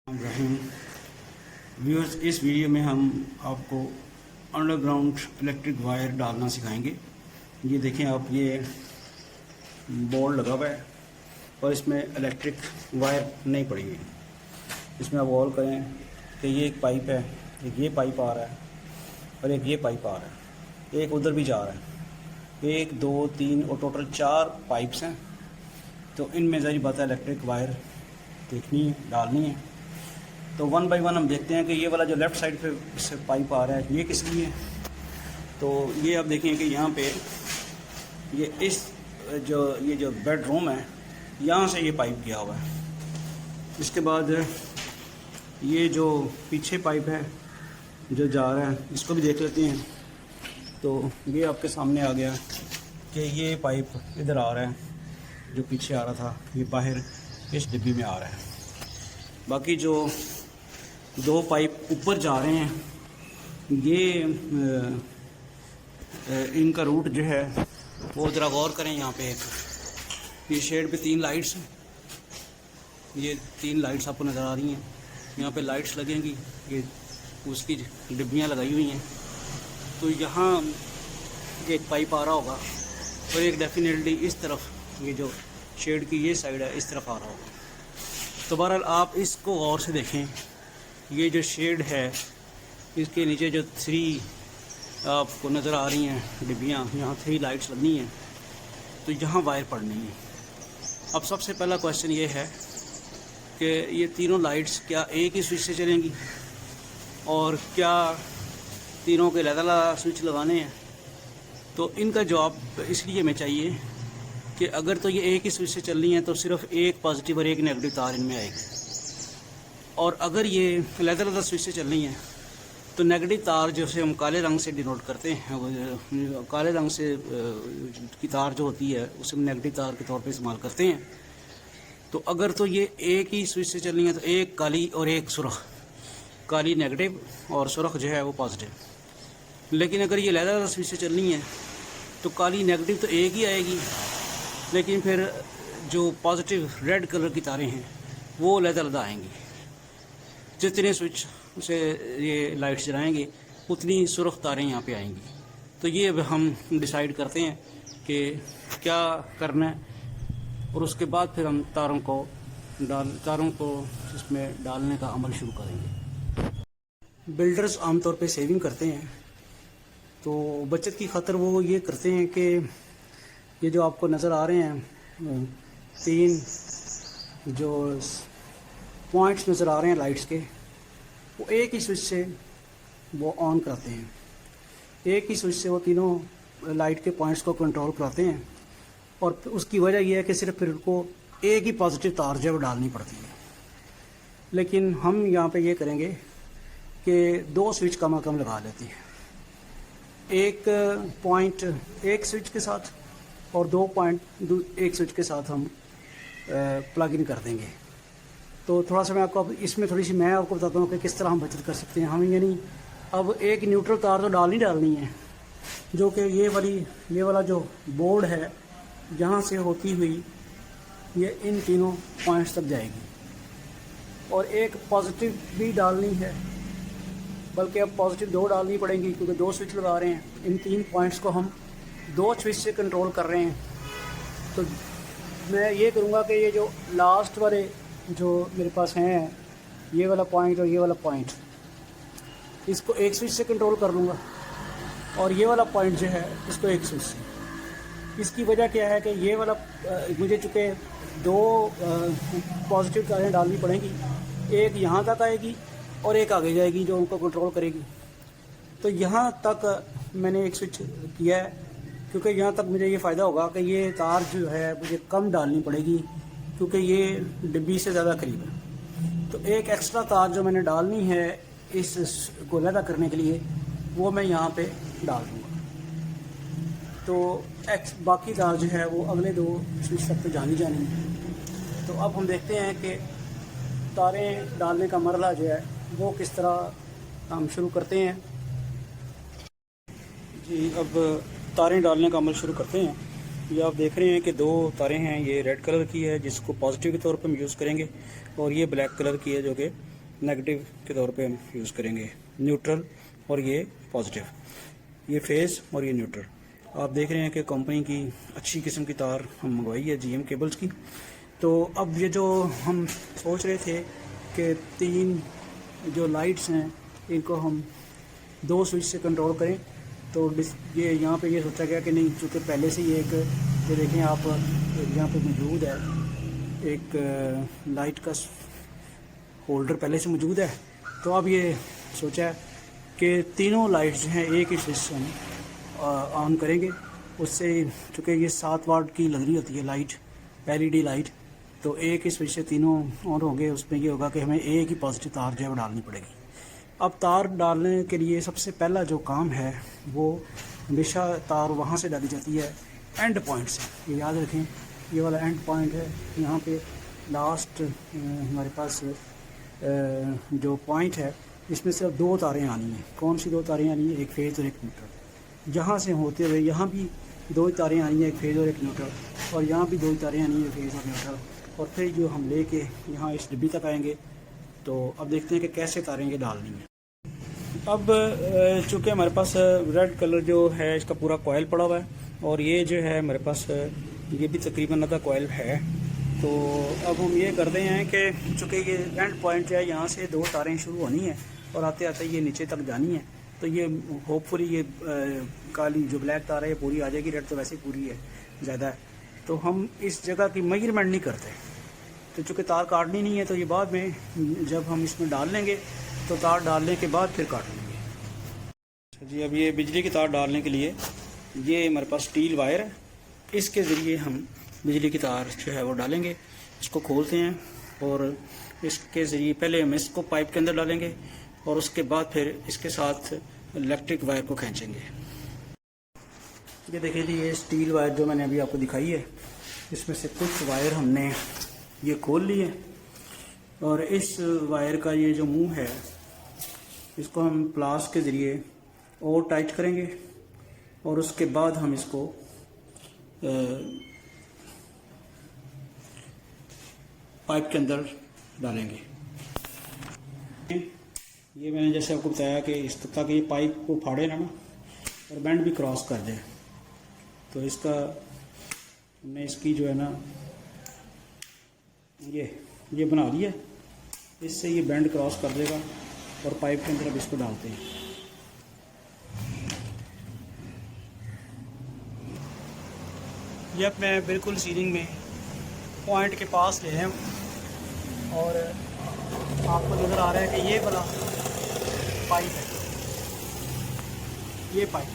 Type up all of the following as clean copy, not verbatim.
Viewers, इस video में हम आपको अंडरग्राउंड इलेक्ट्रिक वायर डालना सिखाएंगे। ये देखें आप, ये बोर्ड लगा हुआ है और इसमें इलेक्ट्रिक वायर नहीं पड़ेंगे। इसमें आप गौर करें कि ये एक पाइप है, एक ये पाइप आ रहा है और एक ये पाइप आ रहा है, एक उधर भी जा रहा है। 1 2 3 और टोटल 4 पाइप्स हैं। तो इनमें ज़ाहिर बात है इलेक्ट्रिक वायर देखनी है, डालनी है। तो 1 बाय 1 हम देखते हैं कि ये वाला जो लेफ़्ट साइड पे से पाइप आ रहा है ये किस लिए है। तो ये आप देखें कि यहाँ पे ये जो बेडरूम है, यहाँ से ये पाइप गया हुआ है। इसके बाद ये जो पीछे पाइप है जो जा रहा है, इसको भी देख लेते हैं। तो ये आपके सामने आ गया कि ये पाइप इधर आ रहा है, जो पीछे आ रहा था ये बाहर इस डिब्बी में आ रहा है। बाकी जो 2 पाइप ऊपर जा रहे हैं, ये इनका रूट जो है वो ज़रा गौर करें। यहाँ पे ये शेड पे 3 लाइट्स हैं, ये 3 लाइट्स आपको नज़र आ रही हैं। यहाँ पे लाइट्स लगेंगी, ये उसकी डिब्बियाँ लगाई हुई हैं। तो यहाँ एक पाइप आ रहा होगा और एक डेफिनेटली इस तरफ, ये जो शेड की ये साइड है इस तरफ आ रहा होगा। तो बहरहाल आप इसको गौर से देखें। ये जो शेड है इसके नीचे जो 3 आपको नज़र आ रही हैं डिब्बियाँ, यहाँ 3 लाइट्स लगनी हैं। तो यहाँ वायर पड़नी है। अब सबसे पहला क्वेश्चन ये है कि ये तीनों लाइट्स क्या एक ही स्विच से चलेंगी और क्या तीनों के अलग-अलग स्विच लगाने हैं। तो इनका जवाब इसलिए हमें चाहिए कि अगर तो ये एक ही स्विच से चल रही हैं तो सिर्फ एक पॉजिटिव और एक नेगेटिव तार इनमें आएगी, और अगर ये अलग-अलग स्विच से चल रही हैं तो नेगेटिव तार जो से हम काले रंग से डिनोट करते हैं, वो काले रंग से की तार जो होती है उसे हम नेगेटिव तार के तौर पे इस्तेमाल करते हैं। तो अगर तो ये एक ही स्विच से चल रही हैं तो एक काली और एक सुरख, काली नेगेटिव और सुरख जो है वो पॉजिटिव। लेकिन अगर ये अलग-अलग स्विच से चल रही हैं तो काली नेगेटिव तो एक ही आएगी, लेकिन फिर जो पॉजिटिव रेड कलर की तारें हैं वो अलग-अलग आएंगी। जितने स्विच से ये लाइट्स जलाएंगे उतनी सुर्ख तारें यहाँ पे आएंगी। तो ये अब हम डिसाइड करते हैं कि क्या करना है, और उसके बाद फिर हम तारों को इसमें डालने का अमल शुरू करेंगे। बिल्डर्स आमतौर पे सेविंग करते हैं, तो बचत की खातिर वो ये करते हैं कि ये जो आपको नज़र आ रहे हैं 3 जो पॉइंट्स नज़र आ रहे हैं लाइट्स के, वो एक ही स्विच से वो ऑन कराते हैं। एक ही स्विच से वो तीनों लाइट के पॉइंट्स को कंट्रोल कराते हैं, और उसकी वजह यह है कि सिर्फ फिर उनको एक ही पॉजिटिव तार जो है वो डालनी पड़ती है। लेकिन हम यहाँ पे ये करेंगे कि 2 स्विच कम से कम लगा लेते हैं, एक पॉइंट एक स्विच के साथ और 2 पॉइंट एक स्विच के साथ हम प्लग इन कर देंगे। तो थोड़ा सा मैं आपको इसमें मैं आपको बताता हूँ कि किस तरह हम बचत कर सकते हैं। हमें यानी अब एक न्यूट्रल तार तो डालनी है, जो कि ये वाला जो बोर्ड है यहाँ से होती हुई ये इन तीनों पॉइंट्स तक जाएगी, और एक पॉजिटिव भी डालनी है, बल्कि अब पॉजिटिव 2 डालनी पड़ेंगी क्योंकि 2 स्विच लगा रहे हैं। इन 3 पॉइंट्स को हम 2 स्विच से कंट्रोल कर रहे हैं। तो मैं ये करूँगा कि ये जो लास्ट वाले जो मेरे पास हैं, ये वाला पॉइंट और ये वाला पॉइंट, इसको एक स्विच से कंट्रोल कर लूँगा, और ये वाला पॉइंट जो है इसको एक स्विच से। इसकी वजह क्या है कि ये वाला मुझे चूँकि 2 पॉजिटिव तारें डालनी पड़ेंगी, एक यहाँ तक आएगी और एक आगे जाएगी जो उनको कंट्रोल करेगी। तो यहाँ तक मैंने एक स्विच किया है, क्योंकि यहाँ तक मुझे ये फ़ायदा होगा कि ये तार जो है मुझे कम डालनी पड़ेगी, क्योंकि ये डिब्बी से ज़्यादा करीब है। तो एक एक्स्ट्रा तार जो मैंने डालनी है इस को लगा करने के लिए, वो मैं यहाँ पे डाल दूँगा। तो बाकी तार जो है वो अगले 2 स्विच तक तो जानी है। तो अब हम देखते हैं कि तारें डालने का मरला जो है वो किस तरह हम शुरू करते हैं। जी, अब तारें डालने का अमल शुरू करते हैं। ये आप देख रहे हैं कि 2 तारें हैं। ये रेड कलर की है जिसको पॉजिटिव के तौर पर हम यूज़ करेंगे, और ये ब्लैक कलर की है जो कि नेगेटिव के तौर पे हम यूज़ करेंगे, न्यूट्रल और ये पॉजिटिव, ये फेज़ और ये न्यूट्रल। आप देख रहे हैं कि कंपनी की अच्छी किस्म की तार हम मंगवाई है GM केबल्स की। तो अब ये जो हम सोच रहे थे कि 3 जो लाइट्स हैं इनको हम 2 स्विच से कंट्रोल करें, तो ये यहाँ पे ये सोचा गया कि नहीं, चूँकि पहले से ही एक, ये देखें आप यहाँ पे मौजूद है एक लाइट का होल्डर पहले से मौजूद है। तो अब ये सोचा है कि तीनों लाइट्स जो हैं एक ही स्विच हम ऑन करेंगे। उससे चूँकि ये 7 वाट की लग रही होती है लाइट, LED लाइट, तो एक ही स्विच से तीनों ऑन होंगे। उसमें ये होगा कि हमें एक ही पॉजिटिव तार जो है डालनी पड़ेगी। अब तार डालने के लिए सबसे पहला जो काम है वो हमेशा तार वहाँ से डाली जाती है एंड पॉइंट से। ये याद रखें, ये वाला एंड पॉइंट है, यहाँ पे लास्ट हमारे पास जो पॉइंट है इसमें सिर्फ 2 तारें आनी हैं। कौन सी 2 तारें आनी है? एक फेज़ और एक न्यूट्रल। जहाँ से होते हुए यहाँ भी 2 तारें आनी है, एक फेज़ और एक न्यूट्रल, और यहाँ भी 2 तारें आनी है, फेज़ और न्यूट्रल। और फिर जो हम लेके यहाँ इस डिब्बी तक आएंगे, तो अब देखते हैं कि कैसे तारें ये डालनी है। अब चूँकि हमारे पास रेड कलर जो है इसका पूरा कॉयल पड़ा हुआ है, और ये जो है हमारे पास ये भी तकरीबन आधा कॉयल है। तो अब हम ये करते हैं कि चूँकि ये एंड पॉइंट है, यहाँ से 2 तारें शुरू होनी है और आते आते ये नीचे तक जानी है। तो ये होपफुली ये काली जो ब्लैक तार है ये पूरी आ जाएगी, रेड तो वैसे ही पूरी है, ज़्यादा है। तो हम इस जगह की मेजरमेंट नहीं करते, तो चूँकि तार काटनी नहीं है, तो ये बाद में जब हम इसमें डाल लेंगे तो तार डालने के बाद फिर काट लेंगे। अच्छा जी, अब ये बिजली की तार डालने के लिए ये हमारे पास स्टील वायर है, इसके ज़रिए हम बिजली की तार जो है वो डालेंगे। इसको खोलते हैं और इसके ज़रिए पहले हम इसको पाइप के अंदर डालेंगे और उसके बाद फिर इसके साथ इलेक्ट्रिक वायर को खींचेंगे। ये देखिए जी, ये स्टील वायर जो मैंने अभी आपको दिखाई है, इसमें से कुछ वायर हमने ये खोल लिए, और इस वायर का ये जो मुंह है इसको हम प्लास के ज़रिए और टाइट करेंगे, और उसके बाद हम इसको पाइप के अंदर डालेंगे। ये मैंने जैसे आपको बताया कि इस ताकि ये पाइप को फाड़े ना और बैंड भी क्रॉस कर दे, तो इसका हमने इसकी जो है ना ये बना दिया, इससे ये बैंड क्रॉस कर देगा और पाइप के अंदर अब इसको डालते हैं। ये अब मैं बिल्कुल सीलिंग में पॉइंट के पास ले हैं, और आपको नज़र आ रहा है कि ये वाला पाइप है, ये पाइप,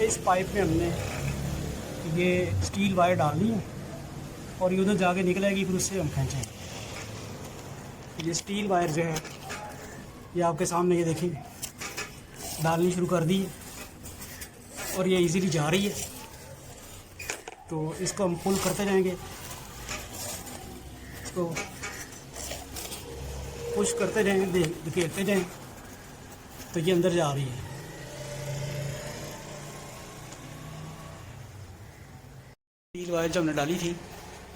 इस पाइप में हमने ये स्टील वायर डालनी है और ये उधर जाके निकलेगी, फिर उससे हम खींचेंगे। ये स्टील वायर जो है ये आपके सामने, ये देखिए डालनी शुरू कर दी है और ये इजीली जा रही है। तो इसको हम पुल करते जाएंगे, इसको पुश करते जाएंगे, धकेलते जाएं, तो ये अंदर जा रही है। स्टील वायर जो हमने डाली थी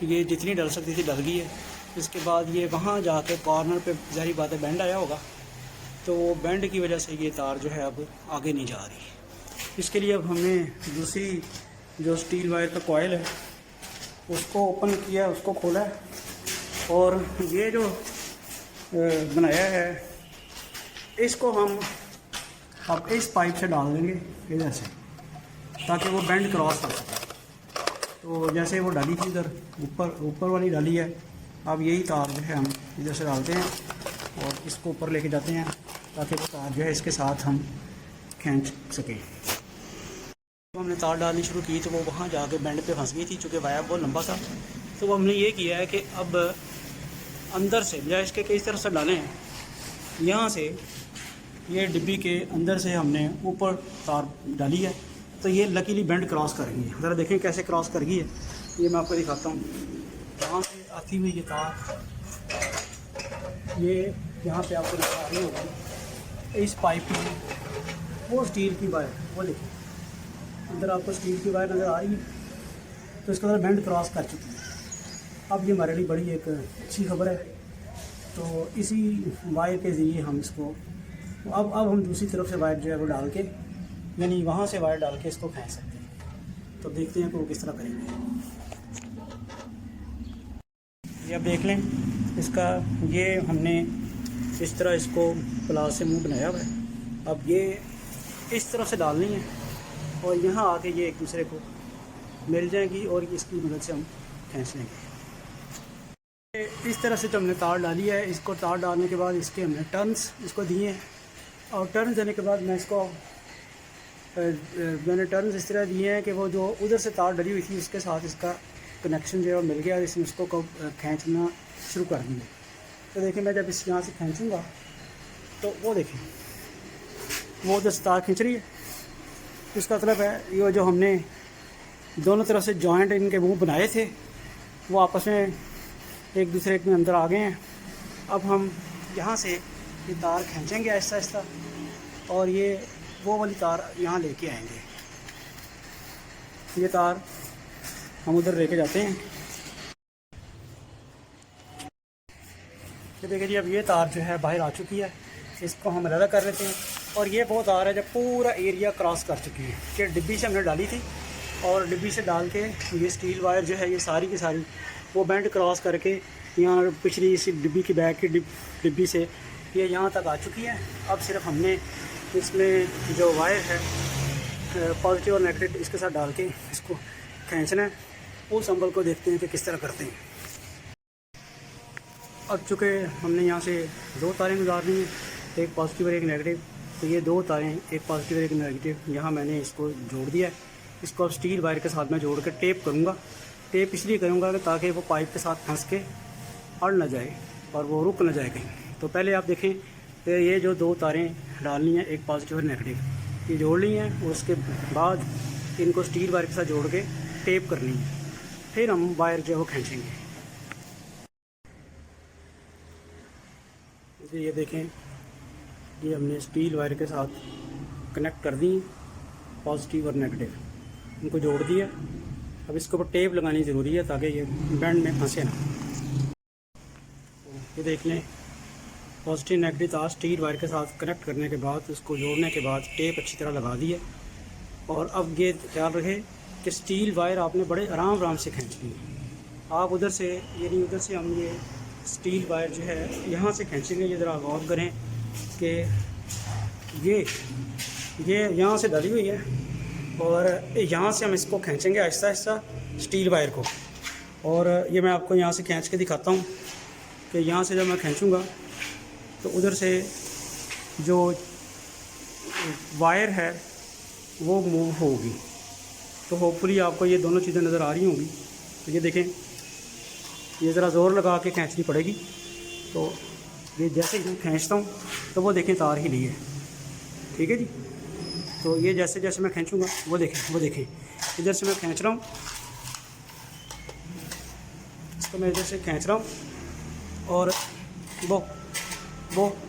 ये जितनी डल सकती थी डल गई है। इसके बाद ये वहाँ जाके कॉर्नर पे ज़ाहिर बात है बैंड आया होगा, तो वो बैंड की वजह से ये तार जो है अब आगे नहीं जा रही। इसके लिए अब हमने दूसरी जो स्टील वायर का कॉयल है उसको ओपन किया, उसको खोला है, और ये जो बनाया है इसको हम अब इस पाइप से डाल देंगे इधर से, ताकि वो बैंड क्रॉस कर सके। तो जैसे वो डाली थी इधर ऊपर वाली डाली है, अब यही तार जो है हम इधर से डालते हैं और इसको ऊपर लेके जाते हैं, ताकि वो तार जो है इसके साथ हम खींच सकें। तो हमने तार डालनी शुरू की तो वो वहाँ जाके बैंड पे फंस गई थी, चूँकि वायर बहुत लंबा था। तो हमने ये किया है कि अब अंदर से बजाय इसके कई तरफ से डालें हैं, यहाँ से ये डिब्बी के अंदर से हमने ऊपर तार डाली है, तो ये लकीली बैंड क्रॉस कर गई है। ज़रा देखें कैसे क्रॉस कर गई है, ये मैं आपको दिखाता हूँ। यहाँ से आती हुई ये तार ये यहाँ पे आपको नजर आ रही होगी, इस पाइप में वो स्टील की वायर, वो देखिए अंदर आपको स्टील की वायर नज़र आ रही है, तो इसका अंदर बैंड क्रॉस कर चुकी है। अब ये हमारे लिए बड़ी एक अच्छी खबर है तो इसी वायर के ज़रिए हम इसको अब हम दूसरी तरफ से वायर जो है वो डाल के, यानी वहाँ से वायर डाल के इसको खींच सकते हैं। तो देखते हैं कि वो किस तरह करेंगे। ये अब देख लें इसका, ये हमने इस तरह इसको प्लास से मुंह बनाया हुआ है। अब ये इस तरफ से डालनी है और यहाँ आके ये एक दूसरे को मिल जाएगी और इसकी मदद से हम खींच लेंगे। इस तरह से तो हमने तार डाली है। इसको तार डालने के बाद इसके हमने टर्न्स इसको दिए हैं और टर्न्स देने के बाद मैंने टर्न्स इस तरह दिए हैं कि वो जो उधर से तार डली हुई थी उसके साथ इसका कनेक्शन जो है मिल गया और इसने उसको खींचना शुरू कर दिया। तो देखिए मैं जब इस यहाँ से खींचूँगा तो वो देखें वो उधर से तार खींच रही है। इसका मतलब है ये जो हमने दोनों तरफ से जॉइंट इनके मुंह बनाए थे वो आपस में एक दूसरे के अंदर आ गए हैं। अब हम यहाँ से ये तार खींचेंगे आहिस्ता आहिस्ता और ये वो वाली तार यहाँ लेके आएंगे। ये तार हम उधर लेके जाते हैं। ये देखिए जी अब ये तार जो है बाहर आ चुकी है, इसको हम अलग कर लेते हैं। और ये वो तार है जब पूरा एरिया क्रॉस कर चुकी है कि डिब्बी से हमने डाली थी और डिब्बी से डाल के ये स्टील वायर जो है ये सारी की सारी वो बेंड क्रॉस करके यहाँ पिछली इसी डिब्बी की बैक की डिब्बी से ये यहाँ तक आ चुकी है। अब सिर्फ हमने इसमें जो वायर है पॉजिटिव और नेगेटिव इसके साथ डाल के इसको खींचना है। उस अंबल को देखते हैं कि किस तरह करते हैं। अब चूँकि हमने यहाँ से दो तारें गुजारनी हैं, एक पॉजिटिव और एक नेगेटिव, तो ये दो तारें एक पॉजिटिव और एक नेगेटिव यहाँ मैंने इसको जोड़ दिया है। इसको अब स्टील वायर के साथ मैं जोड़ के टेप करूँगा। टेप इसलिए करूँगा कि ताकि वो पाइप के साथ फंस के अड़ ना जाए और वो रुक ना जाए कहीं। तो पहले आप देखें कि ये जो दो तारें डालनी हैं एक पॉजिटिव और नेगेटिव ये जोड़ ली हैं और उसके बाद इनको स्टील वायर के साथ जोड़ के टेप करनी है, फिर हम वायर जो है वो खींचेंगे। ये देखें ये हमने स्टील वायर के साथ कनेक्ट कर दी पॉजिटिव और नेगेटिव, इनको जोड़ दिया। अब इसके ऊपर टेप लगानी ज़रूरी है ताकि ये बैंड में फंसे ना। ये देख लें पॉजिटिव नेगेटिव तार स्टील वायर के साथ कनेक्ट करने के बाद उसको जोड़ने के बाद टेप अच्छी तरह लगा दी है। और अब ये ख्याल रहे कि स्टील वायर आपने बड़े आराम से खींचनी है। आप उधर से यानी उधर से हम ये स्टील वायर जो है यहाँ से खींचेंगे। ये ज़रा गौर करें कि ये यहाँ से डली हुई है और यहाँ से हम इसको खींचेंगे आहिस्ता आहिस्ता स्टील वायर को। और ये मैं आपको यहाँ से खींच के दिखाता हूँ कि यहाँ से जब मैं खींचूँगा तो उधर से जो वायर है वो मूव होगी। तो होपफुली आपको ये दोनों चीज़ें नज़र आ रही होंगी। तो ये देखें ये ज़रा ज़ोर लगा के खींचनी पड़ेगी। तो ये जैसे ही खींचता हूँ तो वो देखें तार ही ली है, ठीक है जी। तो ये जैसे जैसे मैं खींचूँगा वो देखें इधर से मैं खींच रहा हूँ, इसको मैं इधर से खींच रहा हूँ और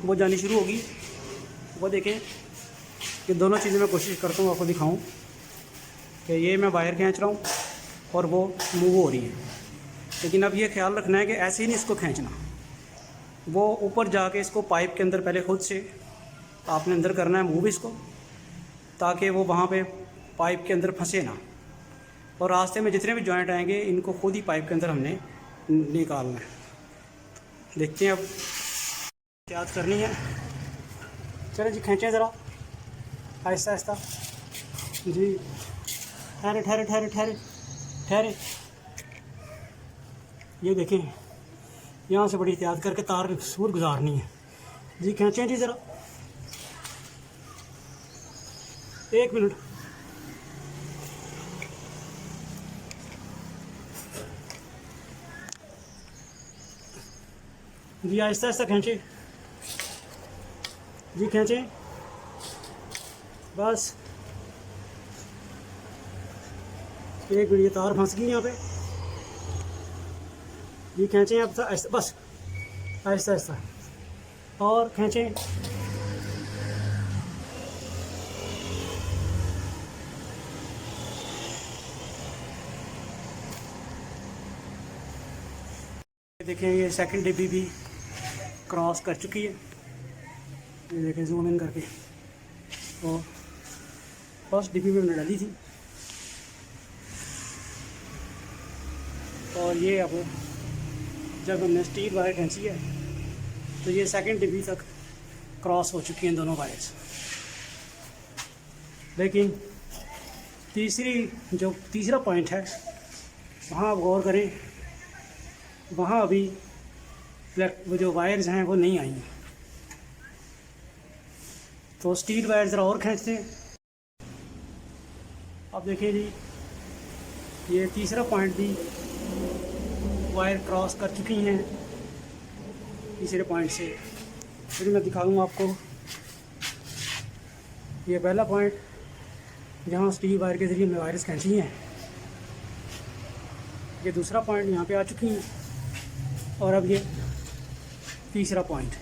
वो जानी शुरू होगी। वो देखें कि दोनों चीज़ें मैं कोशिश करता हूँ आपको दिखाऊं कि ये मैं वायर खींच रहा हूँ और वो मूव हो रही है। लेकिन अब ये ख्याल रखना है कि ऐसे ही नहीं इसको खींचना, वो ऊपर जाके इसको पाइप के अंदर पहले खुद से आपने अंदर करना है मूव इसको, ताकि वो वहाँ पे पाइप के अंदर फंसे ना। और रास्ते में जितने भी जॉइंट आएंगे इनको खुद ही पाइप के अंदर हमने निकालना है। देखते हैं अब एहतियात करनी है। चलो जी खींचें ज़रा आहिस्ता आहिस्ता जी। ठहरे ठहरे ठहरे ठहरे ठहरे। ये देखें यहाँ से बड़ी एहतियात करके तार सूर गुजारनी है जी। खींचें जी ज़रा, 1 मिनट। जी आहिस्ता आहिस्ता खींचे जी, खींचें बस। एक मिनट, ये तार फंस गई यहाँ पे जी। खींचें अब बस आहिस्ता आहिस्ता और खींचें। देखें ये सेकंड डिब्बी भी क्रॉस कर चुकी है। ये देखें जूम इन करके, तो फर्स्ट डिब्बी में मैंने डाली थी और ये अब जब हमने स्टील वायर खींची है तो ये सेकंड डिब्बी तक क्रॉस हो चुकी हैं दोनों वायर्स। लेकिन तीसरा पॉइंट है, वहाँ आप गौर करें, वहाँ अभी वो जो वायर्स हैं वो नहीं आई हैं। तो स्टील वायर ज़रा और खींचते हैं। अब देखिए जी, ये तीसरा पॉइंट भी वायर क्रॉस कर चुकी हैं तीसरे पॉइंट से। फिर मैं दिखाऊंगा आपको। ये पहला पॉइंट जहाँ स्टील वायर के ज़रिए हमने वायर्स खींची हैं, ये दूसरा पॉइंट यहाँ पे आ चुकी हैं, और अब ये तीसरा पॉइंट।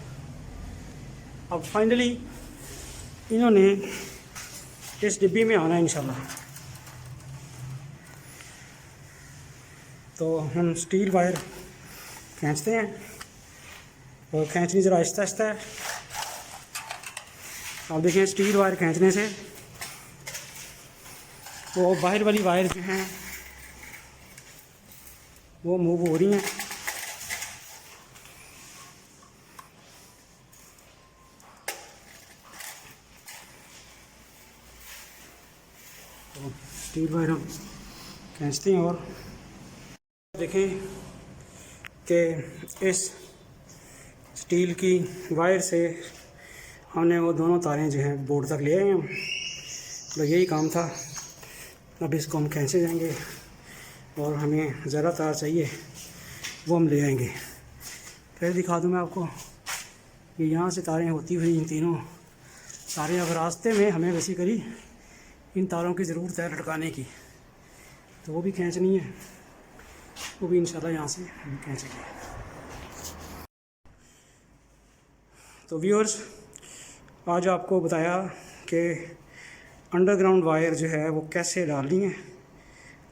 अब फाइनली इन्होंने इस डिब्बी में आना है इंशाल्लाह। तो हम स्टील वायर खींचते हैं और खींचनी ज़रा आहिस्ता आहिस्ता है। आप देखें स्टील वायर खींचने से वो बाहर वाली वायर जो हैं वो मूव हो रही हैं। तो स्टील वायर हम खींचते हैं और देखें कि इस स्टील की वायर से हमने वो दोनों तारें जो हैं बोर्ड तक ले आए हैं। तो यही काम था। अब इसको हम खींचे जाएंगे और हमें ज़रा तार चाहिए वो हम ले आएंगे। फिर दिखा दूँ मैं आपको कि यहाँ से तारें होती हुई इन तीनों तारें, अब रास्ते में हमें बेसिकली इन तारों की ज़रूरत है लटकाने की, तो वो भी खींचनी है। वो भी इंशाल्लाह यहाँ से हम खींचेंगे। तो व्यूअर्स, आज आपको बताया कि अंडरग्राउंड वायर जो है वो कैसे डालनी है,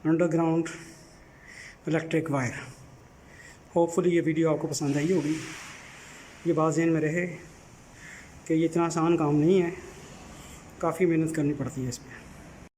अंडरग्राउंड इलेक्ट्रिक वायर। होपफुली ये वीडियो आपको पसंद आई होगी। ये बात ज़हन में रहे कि ये इतना आसान काम नहीं है, काफ़ी मेहनत करनी पड़ती है इसमें।